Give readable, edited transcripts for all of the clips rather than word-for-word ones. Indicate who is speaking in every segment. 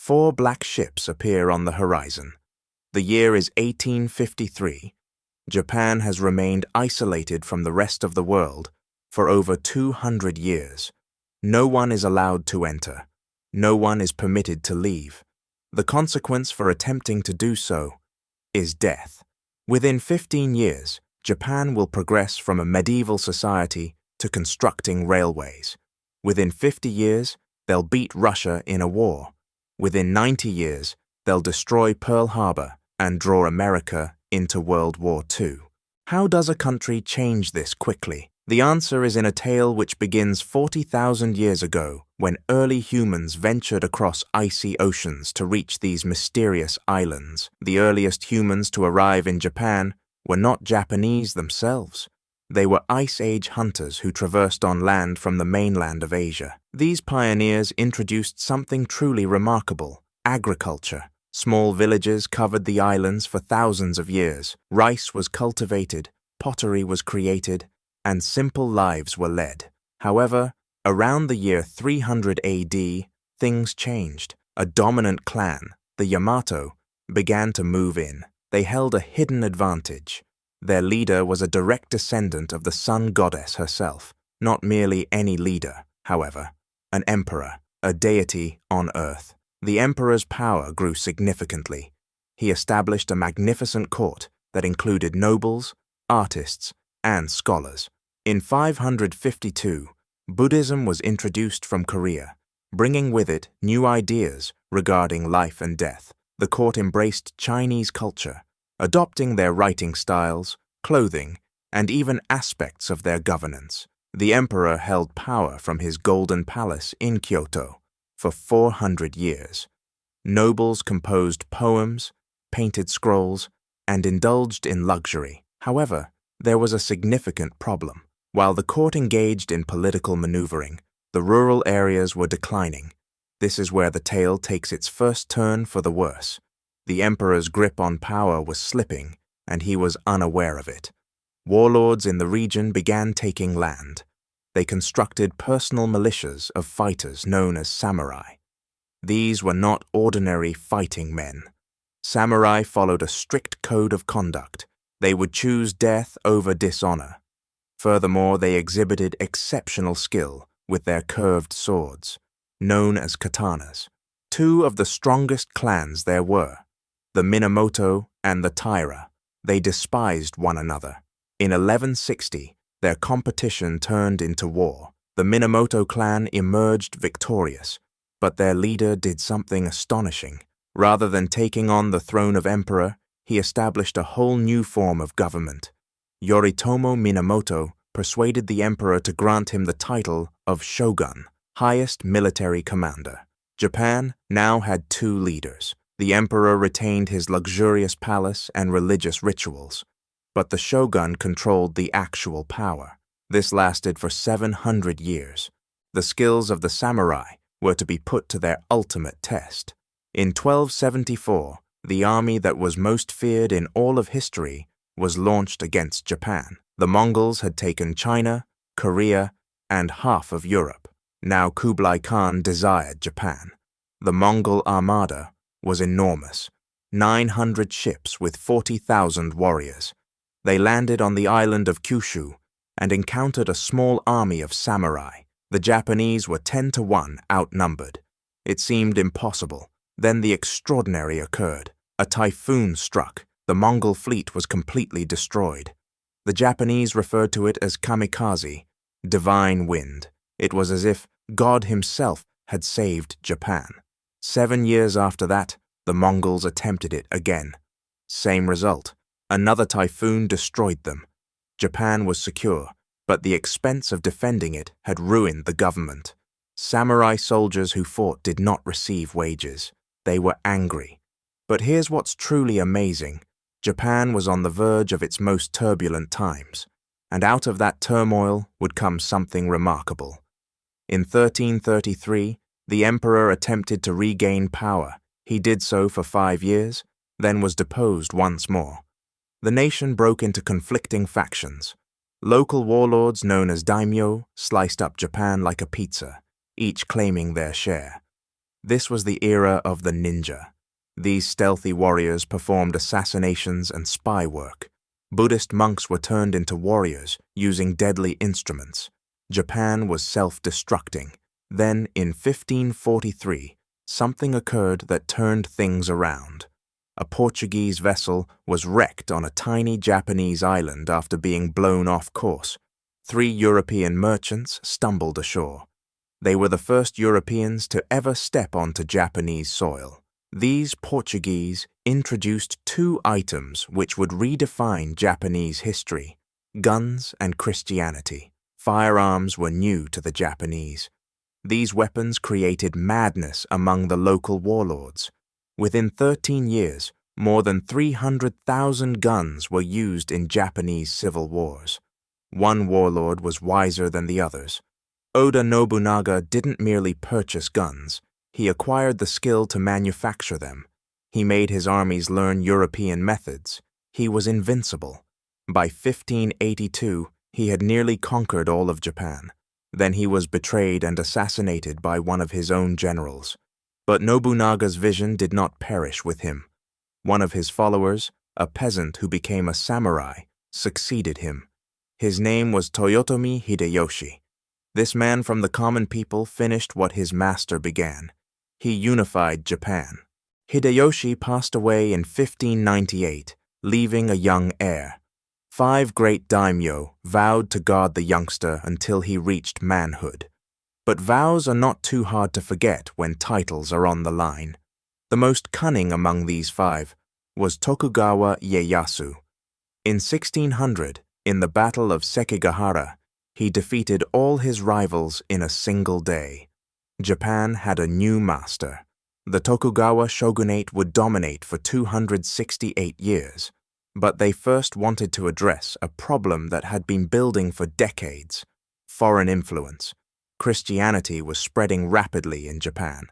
Speaker 1: Four black ships appear on the horizon. The year is 1853. Japan has remained isolated from the rest of the world for over 200 years. No one is allowed to enter. No one is permitted to leave. The consequence for attempting to do so is death. Within 15 years, Japan will progress from a medieval society to constructing railways. Within 50 years, they'll beat Russia in a war. Within 90 years, they'll destroy Pearl Harbor and draw America into World War II. How does a country change this quickly? The answer is in a tale which begins 40,000 years ago, when early humans ventured across icy oceans to reach these mysterious islands. The earliest humans to arrive in Japan were not Japanese themselves. They were Ice Age hunters who traversed on land from the mainland of Asia. These pioneers introduced something truly remarkable: agriculture. Small villages covered the islands for thousands of years. Rice was cultivated, pottery was created, and simple lives were led. However, around the year 300 AD, things changed. A dominant clan, the Yamato, began to move in. They held a hidden advantage. Their leader was a direct descendant of the sun goddess herself. Not merely any leader, however, an emperor, a deity on earth. The emperor's power grew significantly. He established a magnificent court that included nobles, artists, and scholars. In 552, Buddhism was introduced from Korea, bringing with it new ideas regarding life and death. The court embraced Chinese culture, adopting their writing styles, clothing, and even aspects of their governance. The emperor held power from his golden palace in Kyoto for 400 years. Nobles composed poems, painted scrolls, and indulged in luxury. However, there was a significant problem. While the court engaged in political maneuvering, the rural areas were declining. This is where the tale takes its first turn for the worse. The emperor's grip on power was slipping, and he was unaware of it. Warlords in the region began taking land. They constructed personal militias of fighters known as samurai. These were not ordinary fighting men. Samurai followed a strict code of conduct. They would choose death over dishonor. Furthermore, they exhibited exceptional skill with their curved swords, known as katanas. Two of the strongest clans there were, the Minamoto and the Taira. They despised one another. In 1160, their competition turned into war. The Minamoto clan emerged victorious, but their leader did something astonishing. Rather than taking on the throne of emperor, he established a whole new form of government. Yoritomo Minamoto persuaded the emperor to grant him the title of shogun, highest military commander. Japan now had two leaders. The emperor retained his luxurious palace and religious rituals, but the shogun controlled the actual power. This lasted for 700 years. The skills of the samurai were to be put to their ultimate test. In 1274, the army that was most feared in all of history was launched against Japan. The Mongols had taken China, Korea, and half of Europe. Now Kublai Khan desired Japan. The Mongol armada was enormous, 900 ships with 40,000 warriors. They landed on the island of Kyushu and encountered a small army of samurai. The Japanese were 10-1 outnumbered. It seemed impossible. Then the extraordinary occurred. A typhoon struck. The Mongol fleet was completely destroyed. The Japanese referred to it as kamikaze, divine wind. It was as if God himself had saved Japan. 7 years after that, the Mongols attempted it again. Same result. Another typhoon destroyed them. Japan was secure, but the expense of defending it had ruined the government. Samurai soldiers who fought did not receive wages. They were angry. But here's what's truly amazing. Japan was on the verge of its most turbulent times, and out of that turmoil would come something remarkable. In 1333, the emperor attempted to regain power. He did so for 5 years, then was deposed once more. The nation broke into conflicting factions. Local warlords known as daimyo sliced up Japan like a pizza, each claiming their share. This was the era of the ninja. These stealthy warriors performed assassinations and spy work. Buddhist monks were turned into warriors using deadly instruments. Japan was self-destructing. Then, in 1543, something occurred that turned things around. A Portuguese vessel was wrecked on a tiny Japanese island after being blown off course. 3 European merchants stumbled ashore. They were the first Europeans to ever step onto Japanese soil. These Portuguese introduced 2 items which would redefine Japanese history: guns and Christianity. Firearms were new to the Japanese. These weapons created madness among the local warlords. Within 13 years, more than 300,000 guns were used in Japanese civil wars. One warlord was wiser than the others. Oda Nobunaga didn't merely purchase guns, he acquired the skill to manufacture them. He made his armies learn European methods. He was invincible. By 1582, he had nearly conquered all of Japan. Then he was betrayed and assassinated by one of his own generals. But Nobunaga's vision did not perish with him. One of his followers, a peasant who became a samurai, succeeded him. His name was Toyotomi Hideyoshi. This man from the common people finished what his master began. He unified Japan. Hideyoshi passed away in 1598, leaving a young heir. 5 great daimyo vowed to guard the youngster until he reached manhood. But vows are not too hard to forget when titles are on the line. The most cunning among these 5 was Tokugawa Ieyasu. In 1600, in the Battle of Sekigahara, he defeated all his rivals in a single day. Japan had a new master. The Tokugawa shogunate would dominate for 268 years, but they first wanted to address a problem that had been building for decades: foreign influence. Christianity was spreading rapidly in Japan.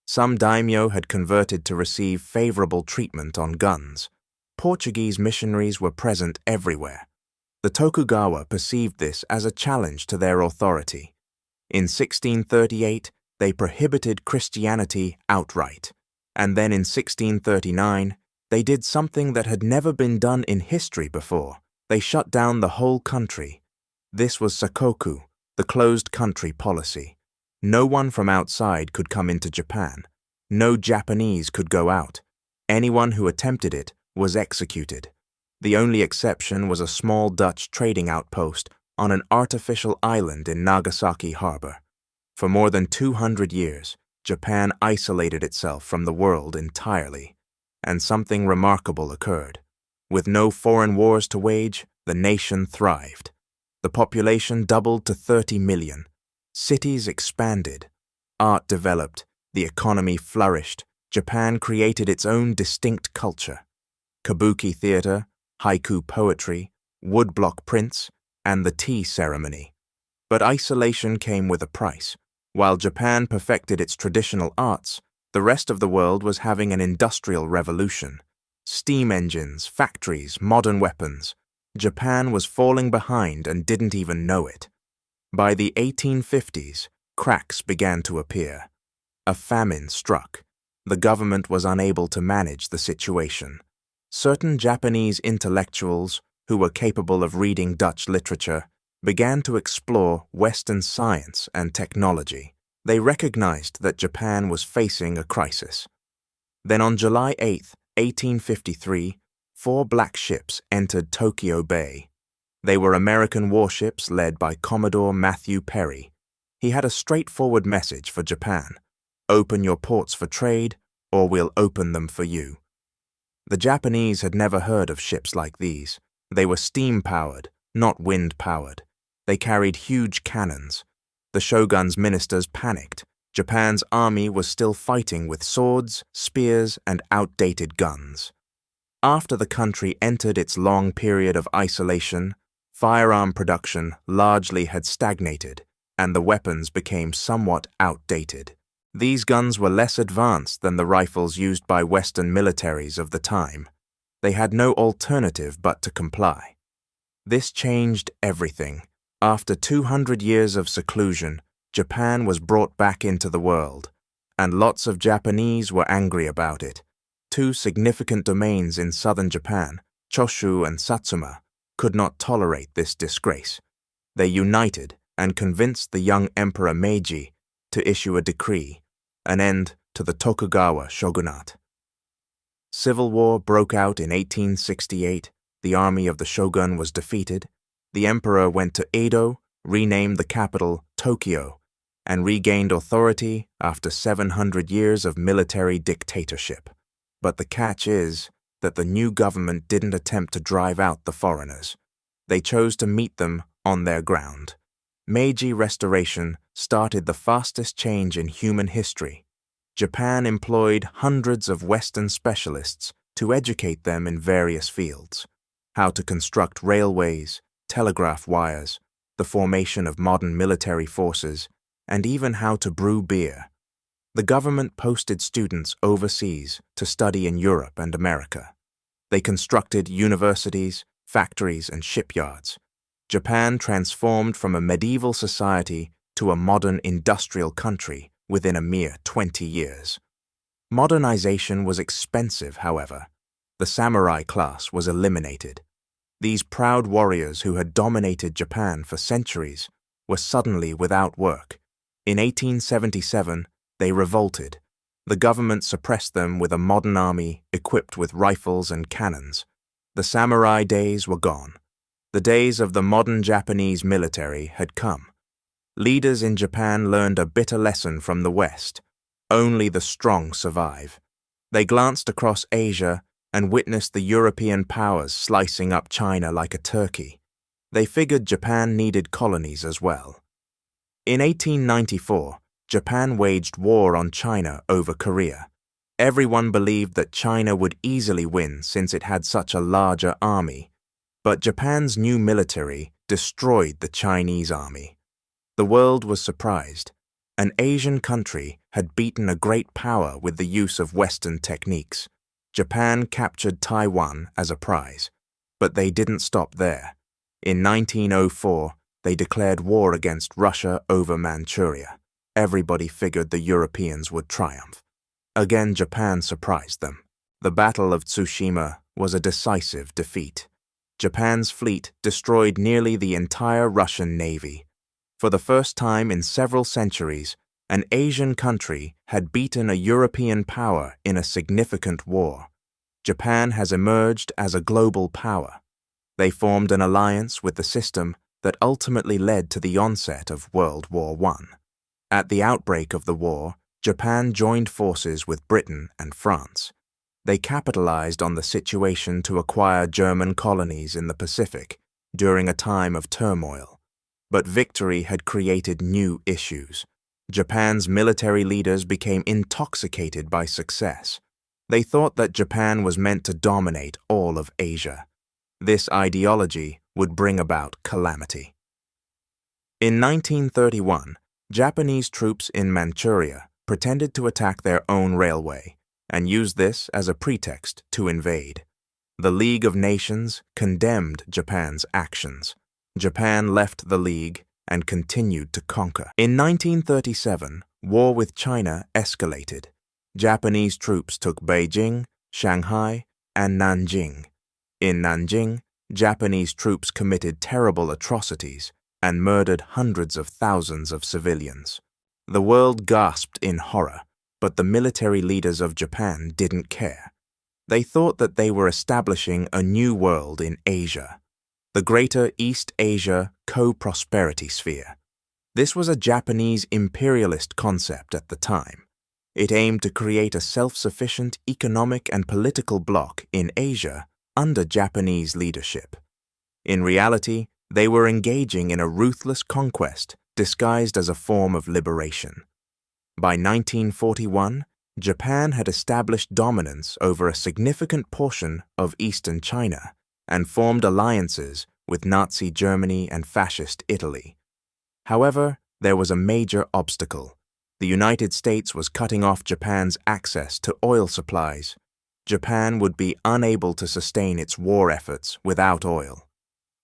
Speaker 1: Some daimyo had converted to receive favorable treatment on guns. Portuguese missionaries were present everywhere. The Tokugawa perceived this as a challenge to their authority. In 1638, they prohibited Christianity outright, and then in 1639, they did something that had never been done in history before. They shut down the whole country. This was sakoku, the closed country policy. No one from outside could come into Japan. No Japanese could go out. Anyone who attempted it was executed. The only exception was a small Dutch trading outpost on an artificial island in Nagasaki harbor. For more than 200 years, Japan isolated itself from the world entirely, and something remarkable occurred. With no foreign wars to wage, the nation thrived. The population doubled to 30 million. Cities expanded. Art developed. The economy flourished. Japan created its own distinct culture. Kabuki theater, haiku poetry, woodblock prints, and the tea ceremony. But isolation came with a price. While Japan perfected its traditional arts, the rest of the world was having an industrial revolution. Steam engines, factories, modern weapons. Japan was falling behind and didn't even know it. By the 1850s, cracks began to appear. A famine struck. The government was unable to manage the situation. Certain Japanese intellectuals, who were capable of reading Dutch literature, began to explore Western science and technology. They recognized that Japan was facing a crisis. Then on July 8, 1853, 4 black ships entered Tokyo Bay. They were American warships led by Commodore Matthew Perry. He had a straightforward message for Japan: open your ports for trade, or we'll open them for you. The Japanese had never heard of ships like these. They were steam-powered, not wind-powered. They carried huge cannons. The shogun's ministers panicked. Japan's army was still fighting with swords, spears, and outdated guns. After the country entered its long period of isolation, firearm production largely had stagnated, and the weapons became somewhat outdated. These guns were less advanced than the rifles used by Western militaries of the time. They had no alternative but to comply. This changed everything. After 200 years of seclusion, Japan was brought back into the world. and lots of Japanese were angry about it. Two significant domains in southern Japan, Choshu and Satsuma, could not tolerate this disgrace. They united and convinced the young Emperor Meiji to issue a decree, an end to the Tokugawa shogunate. Civil war broke out in 1868. The army of the shogun was defeated. The emperor went to Edo, renamed the capital Tokyo, and regained authority after 700 years of military dictatorship. But the catch is that the new government didn't attempt to drive out the foreigners. They chose to meet them on their ground. Meiji Restoration started the fastest change in human history. Japan employed hundreds of Western specialists to educate them in various fields: how to construct railways, telegraph wires, the formation of modern military forces, and even how to brew beer. The government posted students overseas to study in Europe and America. They constructed universities, factories, and shipyards. Japan transformed from a medieval society to a modern industrial country within a mere 20 years. Modernization was expensive, however. The samurai class was eliminated. These proud warriors who had dominated Japan for centuries were suddenly without work. In 1877, they revolted. The government suppressed them with a modern army equipped with rifles and cannons. The samurai days were gone. The days of the modern Japanese military had come. Leaders in Japan learned a bitter lesson from the West. Only the strong survive. They glanced across Asia and witnessed the European powers slicing up China like a turkey. They figured Japan needed colonies as well. In 1894, Japan waged war on China over Korea. Everyone believed that China would easily win since it had such a larger army. But Japan's new military destroyed the Chinese army. The world was surprised. An Asian country had beaten a great power with the use of Western techniques. Japan captured Taiwan as a prize, but they didn't stop there. In 1904, they declared war against Russia over Manchuria. Everybody figured the Europeans would triumph. Again, Japan surprised them. The Battle of Tsushima was a decisive defeat. Japan's fleet destroyed nearly the entire Russian navy. For the first time in several centuries, an Asian country had beaten a European power in a significant war. Japan has emerged as a global power. They formed an alliance with the system that ultimately led to the onset of World War I. At the outbreak of the war, Japan joined forces with Britain and France. They capitalized on the situation to acquire German colonies in the Pacific during a time of turmoil. But victory had created new issues. Japan's military leaders became intoxicated by success. They thought that Japan was meant to dominate all of Asia. This ideology would bring about calamity. In 1931, Japanese troops in Manchuria pretended to attack their own railway and used this as a pretext to invade. The League of Nations condemned Japan's actions. Japan left the League and continued to conquer. In 1937, war with China escalated. Japanese troops took Beijing, Shanghai, and Nanjing. In Nanjing, Japanese troops committed terrible atrocities and murdered hundreds of thousands of civilians. The world gasped in horror, but the military leaders of Japan didn't care. They thought that they were establishing a new world in Asia, the Greater East Asia Co-Prosperity Sphere. This was a Japanese imperialist concept at the time. It aimed to create a self-sufficient economic and political bloc in Asia under Japanese leadership. In reality, they were engaging in a ruthless conquest disguised as a form of liberation. By 1941, Japan had established dominance over a significant portion of eastern China and formed alliances with Nazi Germany and Fascist Italy. However, there was a major obstacle. The United States was cutting off Japan's access to oil supplies. Japan would be unable to sustain its war efforts without oil.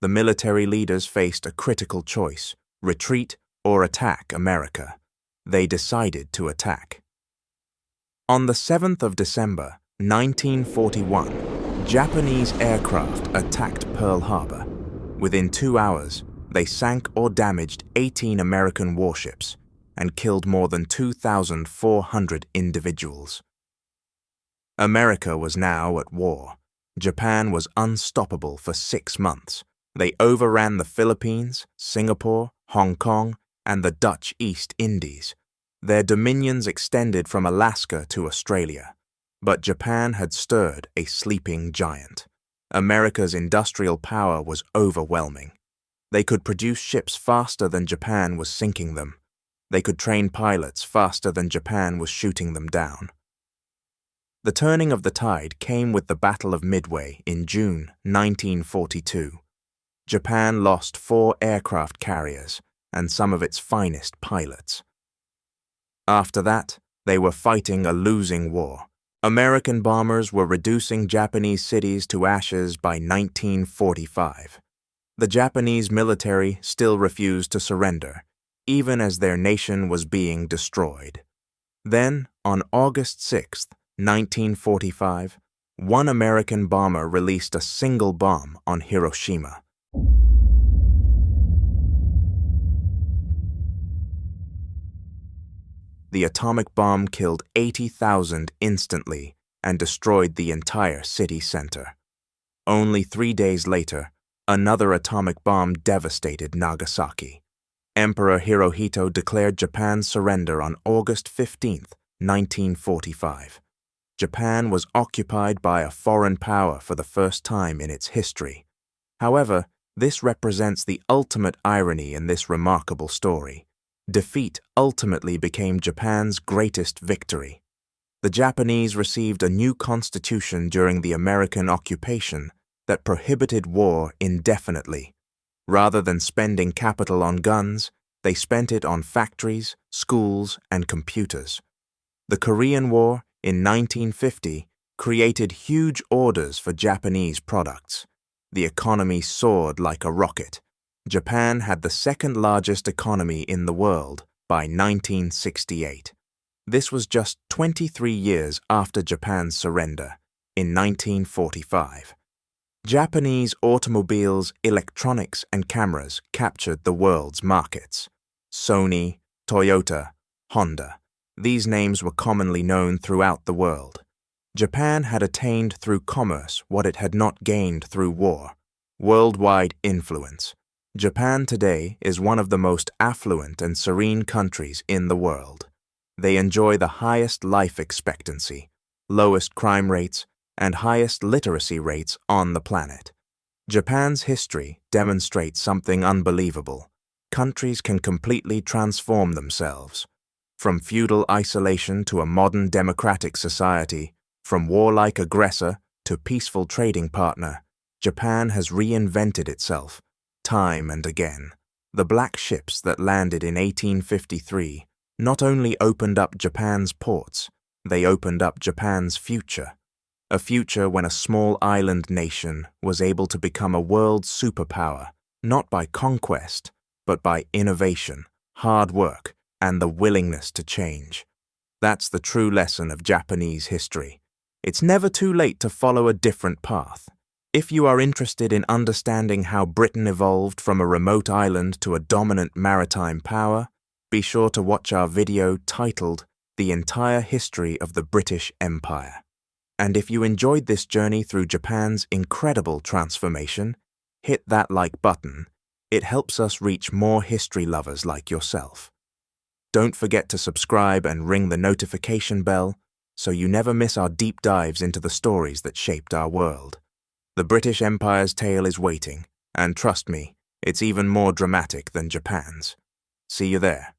Speaker 1: The military leaders faced a critical choice: retreat or attack America. They decided to attack. On the 7th of December, 1941, Japanese aircraft attacked Pearl Harbor. Within 2 hours, they sank or damaged 18 American warships and killed more than 2,400 individuals. America was now at war. Japan was unstoppable for 6 months. They overran the Philippines, Singapore, Hong Kong, and the Dutch East Indies. Their dominions extended from Alaska to Australia. But Japan had stirred a sleeping giant. America's industrial power was overwhelming. They could produce ships faster than Japan was sinking them. They could train pilots faster than Japan was shooting them down. The turning of the tide came with the Battle of Midway in June 1942. Japan lost 4 aircraft carriers and some of its finest pilots. After that, they were fighting a losing war. American bombers were reducing Japanese cities to ashes by 1945. The Japanese military still refused to surrender, even as their nation was being destroyed. Then, on August 6, 1945, one American bomber released a single bomb on Hiroshima. The atomic bomb killed 80,000 instantly and destroyed the entire city center. Only 3 days later, another atomic bomb devastated Nagasaki. Emperor Hirohito declared Japan's surrender on August 15, 1945. Japan was occupied by a foreign power for the first time in its history. However, this represents the ultimate irony in this remarkable story. Defeat ultimately became Japan's greatest victory. The Japanese received a new constitution during the American occupation that prohibited war indefinitely. Rather than spending capital on guns, they spent it on factories, schools, and computers. The Korean War in 1950 created huge orders for Japanese products. The economy soared like a rocket. Japan had the second largest economy in the world by 1968. This was just 23 years after Japan's surrender, in 1945. Japanese automobiles, electronics, and cameras captured the world's markets. Sony, Toyota, Honda. These names were commonly known throughout the world. Japan had attained through commerce what it had not gained through war: worldwide influence. Japan today is one of the most affluent and serene countries in the world. They enjoy the highest life expectancy, lowest crime rates, and highest literacy rates on the planet. Japan's history demonstrates something unbelievable. Countries can completely transform themselves. From feudal isolation to a modern democratic society, from warlike aggressor to peaceful trading partner, Japan has reinvented itself time and again. The black ships that landed in 1853 not only opened up Japan's ports, they opened up Japan's future. A future when a small island nation was able to become a world superpower, not by conquest, but by innovation, hard work, and the willingness to change. That's the true lesson of Japanese history. It's never too late to follow a different path. If you are interested in understanding how Britain evolved from a remote island to a dominant maritime power, be sure to watch our video titled The Entire History of the British Empire. And if you enjoyed this journey through Japan's incredible transformation, hit that like button. It helps us reach more history lovers like yourself. Don't forget to subscribe and ring the notification bell so you never miss our deep dives into the stories that shaped our world. The British Empire's tale is waiting, and trust me, it's even more dramatic than Japan's. See you there.